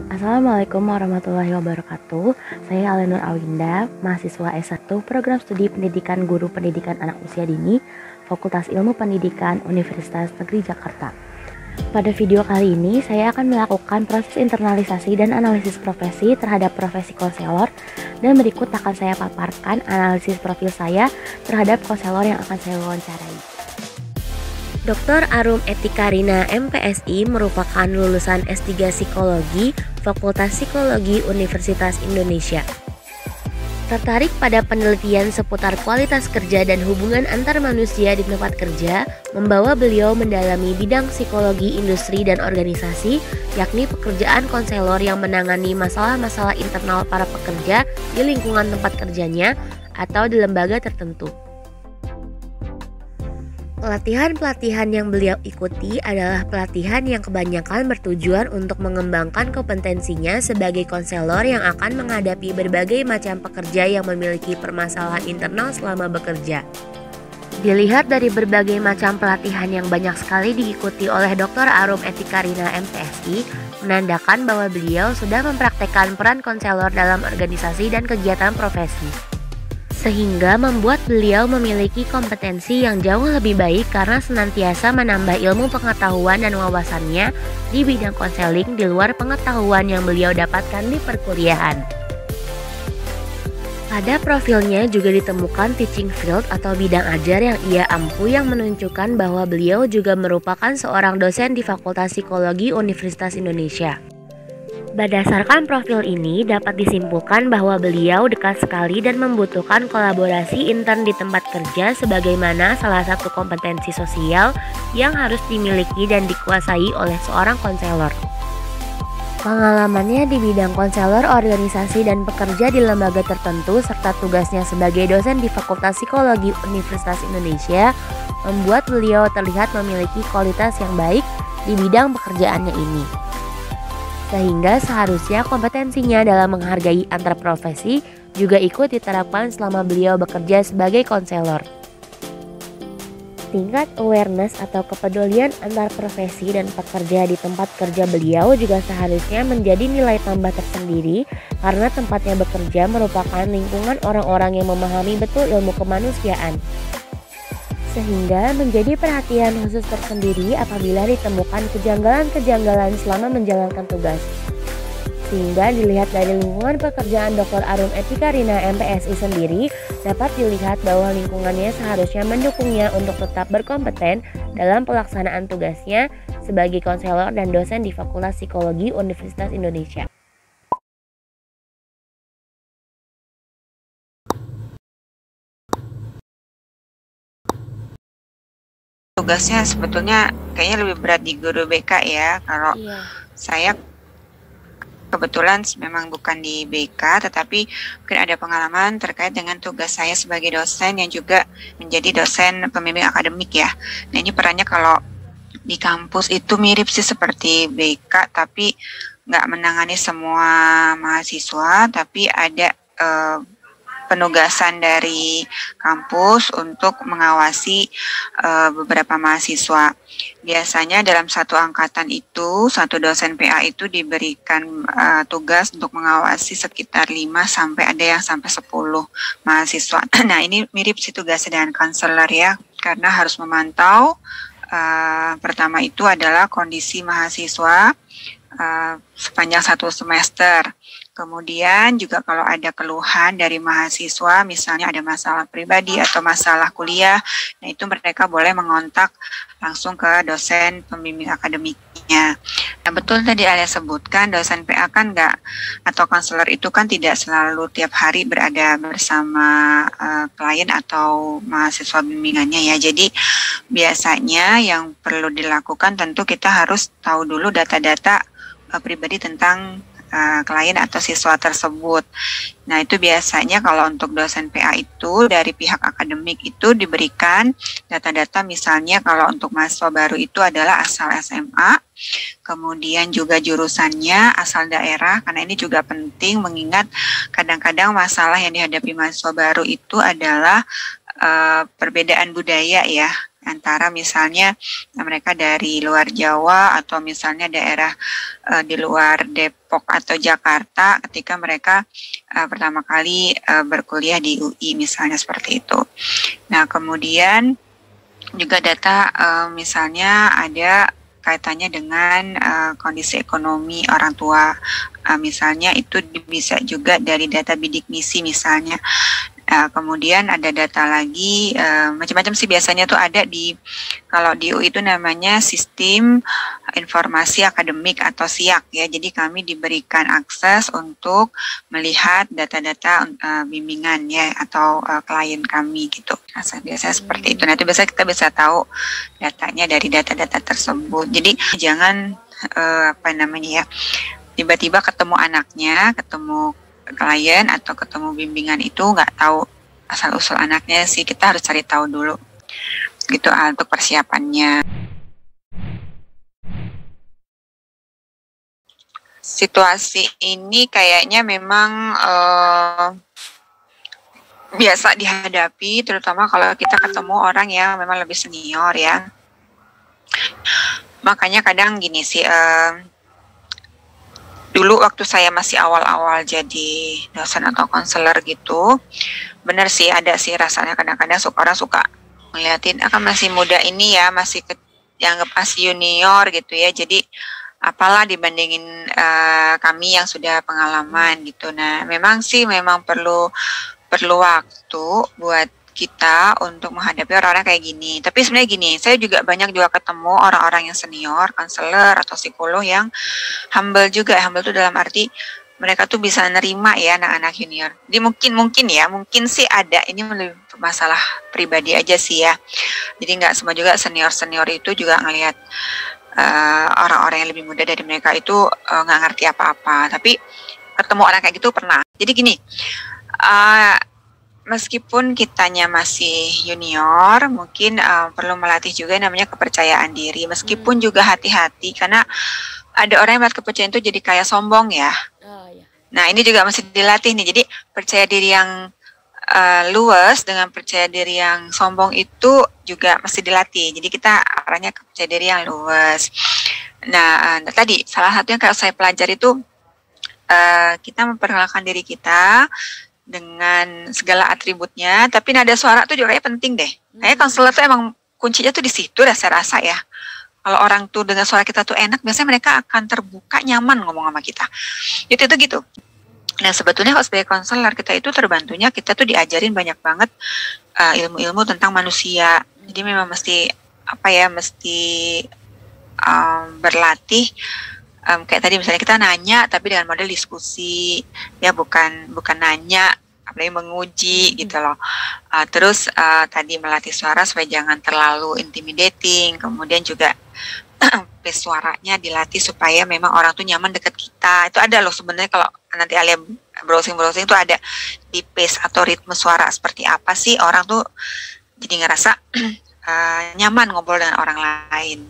Assalamualaikum warahmatullahi wabarakatuh. Saya Alenur Awinda, mahasiswa S1 Program Studi Pendidikan Guru Pendidikan Anak Usia Dini, Fakultas Ilmu Pendidikan Universitas Negeri Jakarta. Pada video kali ini, saya akan melakukan proses internalisasi dan analisis profesi terhadap profesi konselor, dan berikut akan saya paparkan analisis profil saya terhadap konselor yang akan saya wawancarai. Dr. Arum Etikarina MPSI merupakan lulusan S3 Psikologi, Fakultas Psikologi Universitas Indonesia. Tertarik pada penelitian seputar kualitas kerja dan hubungan antar manusia di tempat kerja, membawa beliau mendalami bidang psikologi industri dan organisasi, yakni pekerjaan konselor yang menangani masalah-masalah internal para pekerja di lingkungan tempat kerjanya atau di lembaga tertentu. Pelatihan-pelatihan yang beliau ikuti adalah pelatihan yang kebanyakan bertujuan untuk mengembangkan kompetensinya sebagai konselor yang akan menghadapi berbagai macam pekerja yang memiliki permasalahan internal selama bekerja. Dilihat dari berbagai macam pelatihan yang banyak sekali diikuti oleh Dr. Arum Etikarina MPSI, menandakan bahwa beliau sudah mempraktekkan peran konselor dalam organisasi dan kegiatan profesi, sehingga membuat beliau memiliki kompetensi yang jauh lebih baik karena senantiasa menambah ilmu pengetahuan dan wawasannya di bidang konseling di luar pengetahuan yang beliau dapatkan di perkuliahan. Pada profilnya juga ditemukan teaching field atau bidang ajar yang ia ampu, yang menunjukkan bahwa beliau juga merupakan seorang dosen di Fakultas Psikologi Universitas Indonesia. Berdasarkan profil ini, dapat disimpulkan bahwa beliau dekat sekali dan membutuhkan kolaborasi intern di tempat kerja sebagaimana salah satu kompetensi sosial yang harus dimiliki dan dikuasai oleh seorang konselor. Pengalamannya di bidang konselor, organisasi, dan pekerja di lembaga tertentu, serta tugasnya sebagai dosen di Fakultas Psikologi Universitas Indonesia membuat beliau terlihat memiliki kualitas yang baik di bidang pekerjaannya ini, sehingga seharusnya kompetensinya dalam menghargai antar profesi juga ikut diterapkan selama beliau bekerja sebagai konselor. Tingkat awareness atau kepedulian antar profesi dan pekerja di tempat kerja beliau juga seharusnya menjadi nilai tambah tersendiri, karena tempatnya bekerja merupakan lingkungan orang-orang yang memahami betul ilmu kemanusiaan, sehingga menjadi perhatian khusus tersendiri apabila ditemukan kejanggalan-kejanggalan selama menjalankan tugas. Sehingga dilihat dari lingkungan pekerjaan Dr. Arum Etikarina MPSI sendiri, dapat dilihat bahwa lingkungannya seharusnya mendukungnya untuk tetap berkompeten dalam pelaksanaan tugasnya sebagai konselor dan dosen di Fakultas Psikologi Universitas Indonesia. Tugasnya sebetulnya kayaknya lebih berat di guru BK ya. Kalau saya kebetulan memang bukan di BK, tetapi mungkin ada pengalaman terkait dengan tugas saya sebagai dosen yang juga menjadi dosen pembimbing akademik ya. Nah, ini perannya kalau di kampus itu mirip sih seperti BK, tapi nggak menangani semua mahasiswa, tapi ada penugasan dari kampus untuk mengawasi beberapa mahasiswa. Biasanya dalam satu angkatan itu, satu dosen PA itu diberikan tugas untuk mengawasi sekitar 5 sampai ada yang sampai 10 mahasiswa. Nah, ini mirip sih tugasnya dengan konselor ya, karena harus memantau pertama itu adalah kondisi mahasiswa sepanjang satu semester. Kemudian juga kalau ada keluhan dari mahasiswa, misalnya ada masalah pribadi atau masalah kuliah, nah itu mereka boleh mengontak langsung ke dosen pembimbing akademiknya. Nah, betul tadi Alia sebutkan, dosen PA kan atau konselor itu kan tidak selalu tiap hari berada bersama klien atau mahasiswa bimbingannya ya. Jadi biasanya yang perlu dilakukan tentu kita harus tahu dulu data-data pribadi tentang klien atau siswa tersebut. Nah, itu biasanya kalau untuk dosen PA itu dari pihak akademik itu diberikan data-data, misalnya kalau untuk mahasiswa baru itu adalah asal SMA, kemudian juga jurusannya, asal daerah, karena ini juga penting mengingat kadang-kadang masalah yang dihadapi mahasiswa baru itu adalah perbedaan budaya ya. antara misalnya mereka dari luar Jawa atau misalnya daerah di luar Depok atau Jakarta ketika mereka pertama kali berkuliah di UI misalnya seperti itu. Nah, kemudian juga data misalnya ada kaitannya dengan kondisi ekonomi orang tua. Misalnya itu bisa juga dari data bidik misi misalnya. Kemudian ada data lagi, macam-macam sih biasanya tuh ada kalau di UI itu namanya Sistem Informasi Akademik atau SIAK ya. Jadi kami diberikan akses untuk melihat data-data bimbingan ya atau klien kami gitu. Biasanya seperti itu. Nanti biasanya kita bisa tahu datanya dari data-data tersebut. Jadi jangan tiba-tiba ketemu anaknya, ketemu klien atau ketemu bimbingan itu nggak tahu asal-usul anaknya sih, kita harus cari tahu dulu gitu untuk persiapannya. Situasi ini kayaknya memang biasa dihadapi, terutama kalau kita ketemu orang yang memang lebih senior ya. Makanya kadang gini sih, dulu waktu saya masih awal-awal jadi dosen atau konselor gitu, bener sih ada sih rasanya kadang-kadang orang suka ngeliatin masih muda ini ya, masih dianggap masih junior gitu ya, jadi apalah dibandingin kami yang sudah pengalaman gitu. Nah, memang perlu waktu buat kita untuk menghadapi orang-orang kayak gini. Tapi sebenarnya gini, saya juga banyak ketemu orang-orang yang senior, konselor atau psikolog yang humble juga. Humble itu dalam arti mereka tuh bisa nerima ya anak-anak junior. Jadi mungkin sih ada, ini masalah pribadi aja sih ya. Jadi nggak semua juga senior itu juga ngelihat orang-orang yang lebih muda dari mereka itu nggak ngerti apa-apa. Tapi ketemu orang kayak gitu pernah. Jadi gini, meskipun kitanya masih junior, mungkin perlu melatih juga namanya kepercayaan diri. Meskipun juga hati-hati, karena ada orang yang melihat kepercayaan itu jadi kayak sombong ya. Oh, iya. Nah, ini juga masih dilatih nih. Jadi percaya diri yang luas dengan percaya diri yang sombong itu juga masih dilatih. Jadi kita arahnya ke percaya diri yang luas. Nah, tadi salah satunya kalau saya pelajari itu kita memperkenalkan diri kita dengan segala atributnya, tapi nada suara tuh juga kayaknya penting deh. Kayaknya konselor tuh emang kuncinya tuh di situ dah saya rasa ya. Kalau orang tuh dengan suara kita tuh enak, biasanya mereka akan terbuka, nyaman ngomong sama kita. Itu gitu. Nah, sebetulnya kalau sebagai konselor kita itu terbantunya kita tuh diajarin banyak banget ilmu-ilmu tentang manusia. Jadi memang mesti berlatih. Kayak tadi misalnya kita nanya tapi dengan model diskusi ya, bukan nanya apalagi menguji gitu loh. Terus tadi melatih suara supaya jangan terlalu intimidating, kemudian juga pace suaranya dilatih supaya memang orang tuh nyaman deket kita. Itu ada loh sebenarnya, kalau nanti Alia browsing itu ada di pace atau ritme suara seperti apa sih orang tuh jadi ngerasa nyaman ngobrol dengan orang lain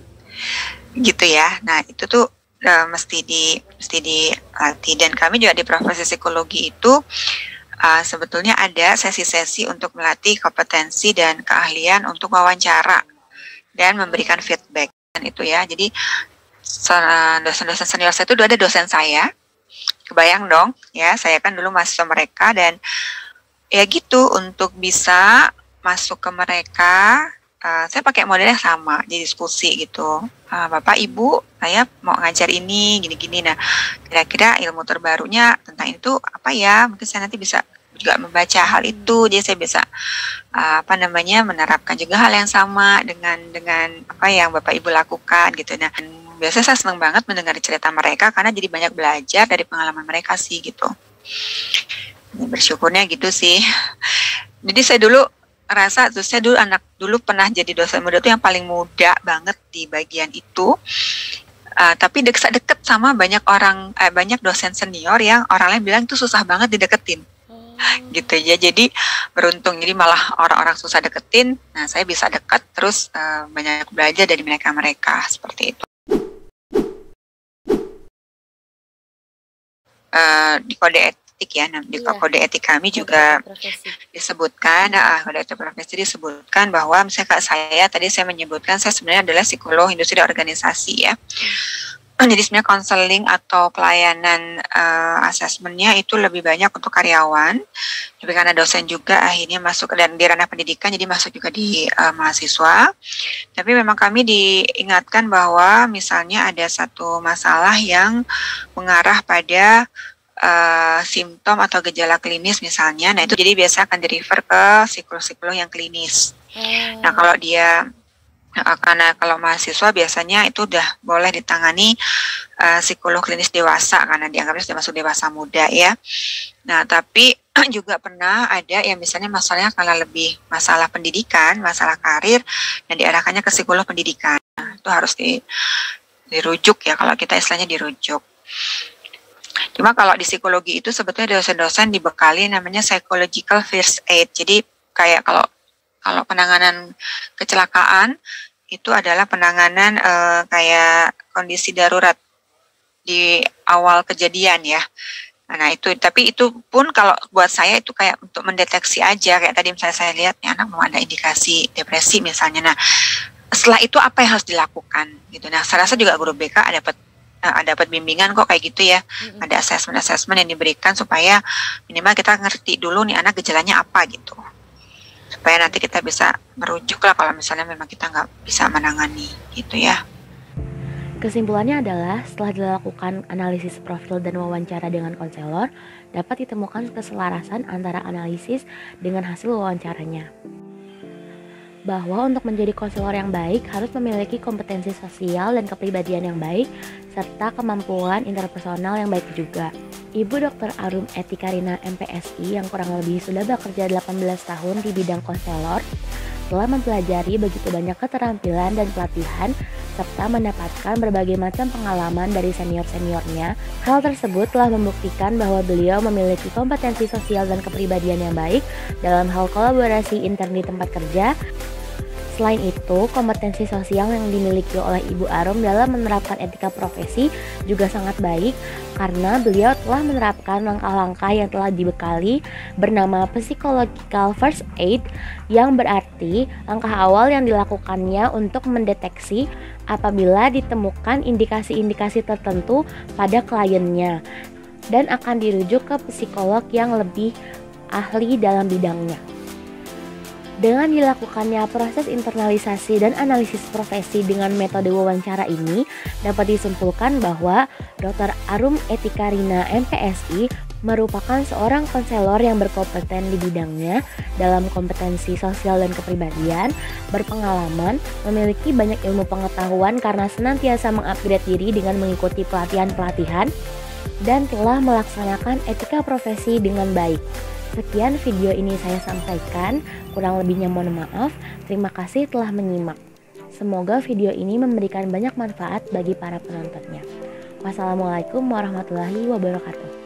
gitu ya. Nah, itu tuh mesti dilatih. Dan kami juga di profesi psikologi itu sebetulnya ada sesi-sesi untuk melatih kompetensi dan keahlian untuk wawancara dan memberikan feedback. Dan itu ya, jadi dosen-dosen senior saya itu ada dosen saya, kebayang dong ya, saya kan dulu mahasiswa mereka, dan ya gitu, untuk bisa masuk ke mereka saya pakai modelnya sama, jadi diskusi gitu. Bapak, Ibu, saya mau ngajar ini, gini-gini. Nah, kira-kira ilmu terbarunya tentang itu apa ya? Mungkin saya nanti bisa juga membaca hal itu, jadi saya bisa menerapkan juga hal yang sama dengan apa yang Bapak Ibu lakukan gitu. Nah, biasanya saya senang banget mendengar cerita mereka karena jadi banyak belajar dari pengalaman mereka sih gitu. Bersyukurnya gitu sih. Jadi saya dulu rasa, saya dulu pernah jadi dosen muda tuh yang paling muda banget di bagian itu, tapi deket sama banyak dosen senior yang orang lain bilang itu susah banget dideketin. Gitu ya, jadi beruntung, jadi malah orang-orang susah deketin, nah saya bisa deket, terus banyak belajar dari mereka seperti itu. Di kode etik ya. Nah, di kode etik kami juga disebutkan, kode etik profesi disebutkan bahwa misalnya tadi saya menyebutkan saya sebenarnya adalah psikolog industri dan organisasi ya. Jadi sebenarnya konseling atau pelayanan asesmennya itu lebih banyak untuk karyawan, tapi karena dosen juga akhirnya masuk dan di ranah pendidikan, jadi masuk juga di mahasiswa. Tapi memang kami diingatkan bahwa misalnya ada satu masalah yang mengarah pada simptom atau gejala klinis misalnya, nah itu jadi biasa akan di-refer ke psikolog-psikolog yang klinis. Nah kalau dia karena kalau mahasiswa biasanya itu udah boleh ditangani psikolog klinis dewasa karena dianggapnya sudah masuk dewasa muda ya. Nah tapi juga pernah ada yang misalnya masalahnya karena lebih masalah pendidikan, masalah karir, dan diarahkannya ke psikolog pendidikan. Nah, itu harus dirujuk ya, kalau kita istilahnya dirujuk. Cuma kalau di psikologi itu sebetulnya dosen-dosen dibekali namanya psychological first aid. Jadi kayak kalau penanganan kecelakaan itu adalah penanganan kayak kondisi darurat di awal kejadian ya. Nah itu, tapi itu pun kalau buat saya itu kayak untuk mendeteksi aja, kayak tadi misalnya saya lihat nih anak mau ada indikasi depresi misalnya. Nah setelah itu apa yang harus dilakukan gitu. Nah saya rasa juga guru BK dapat bimbingan kok kayak gitu ya. Ada assessment yang diberikan supaya minimal kita ngerti dulu nih anak gejalanya apa gitu. Supaya nanti kita bisa merujuk lah kalau misalnya memang kita nggak bisa menangani gitu ya. Kesimpulannya adalah setelah dilakukan analisis profil dan wawancara dengan konselor, dapat ditemukan keselarasan antara analisis dengan hasil wawancaranya. Bahwa untuk menjadi konselor yang baik harus memiliki kompetensi sosial dan kepribadian yang baik, serta kemampuan interpersonal yang baik juga. Ibu Dr. Arum Etikarina MPSI yang kurang lebih sudah bekerja 18 tahun di bidang konselor, telah mempelajari begitu banyak keterampilan dan pelatihan, serta mendapatkan berbagai macam pengalaman dari senior-seniornya. Hal tersebut telah membuktikan bahwa beliau memiliki kompetensi sosial dan kepribadian yang baik dalam hal kolaborasi intern di tempat kerja. Selain itu, kompetensi sosial yang dimiliki oleh Ibu Arum dalam menerapkan etika profesi juga sangat baik karena beliau telah menerapkan langkah-langkah yang telah dibekali bernama Psychological First Aid, yang berarti langkah awal yang dilakukannya untuk mendeteksi apabila ditemukan indikasi-indikasi tertentu pada kliennya dan akan dirujuk ke psikolog yang lebih ahli dalam bidangnya. Dengan dilakukannya proses internalisasi dan analisis profesi dengan metode wawancara ini, dapat disimpulkan bahwa Dr. Arum Etikarina MPSI merupakan seorang konselor yang berkompeten di bidangnya dalam kompetensi sosial dan kepribadian, berpengalaman, memiliki banyak ilmu pengetahuan karena senantiasa mengupgrade diri dengan mengikuti pelatihan-pelatihan, dan telah melaksanakan etika profesi dengan baik. Sekian video ini saya sampaikan, kurang lebihnya mohon maaf. Terima kasih telah menyimak. Semoga video ini memberikan banyak manfaat bagi para penontonnya. Wassalamualaikum warahmatullahi wabarakatuh.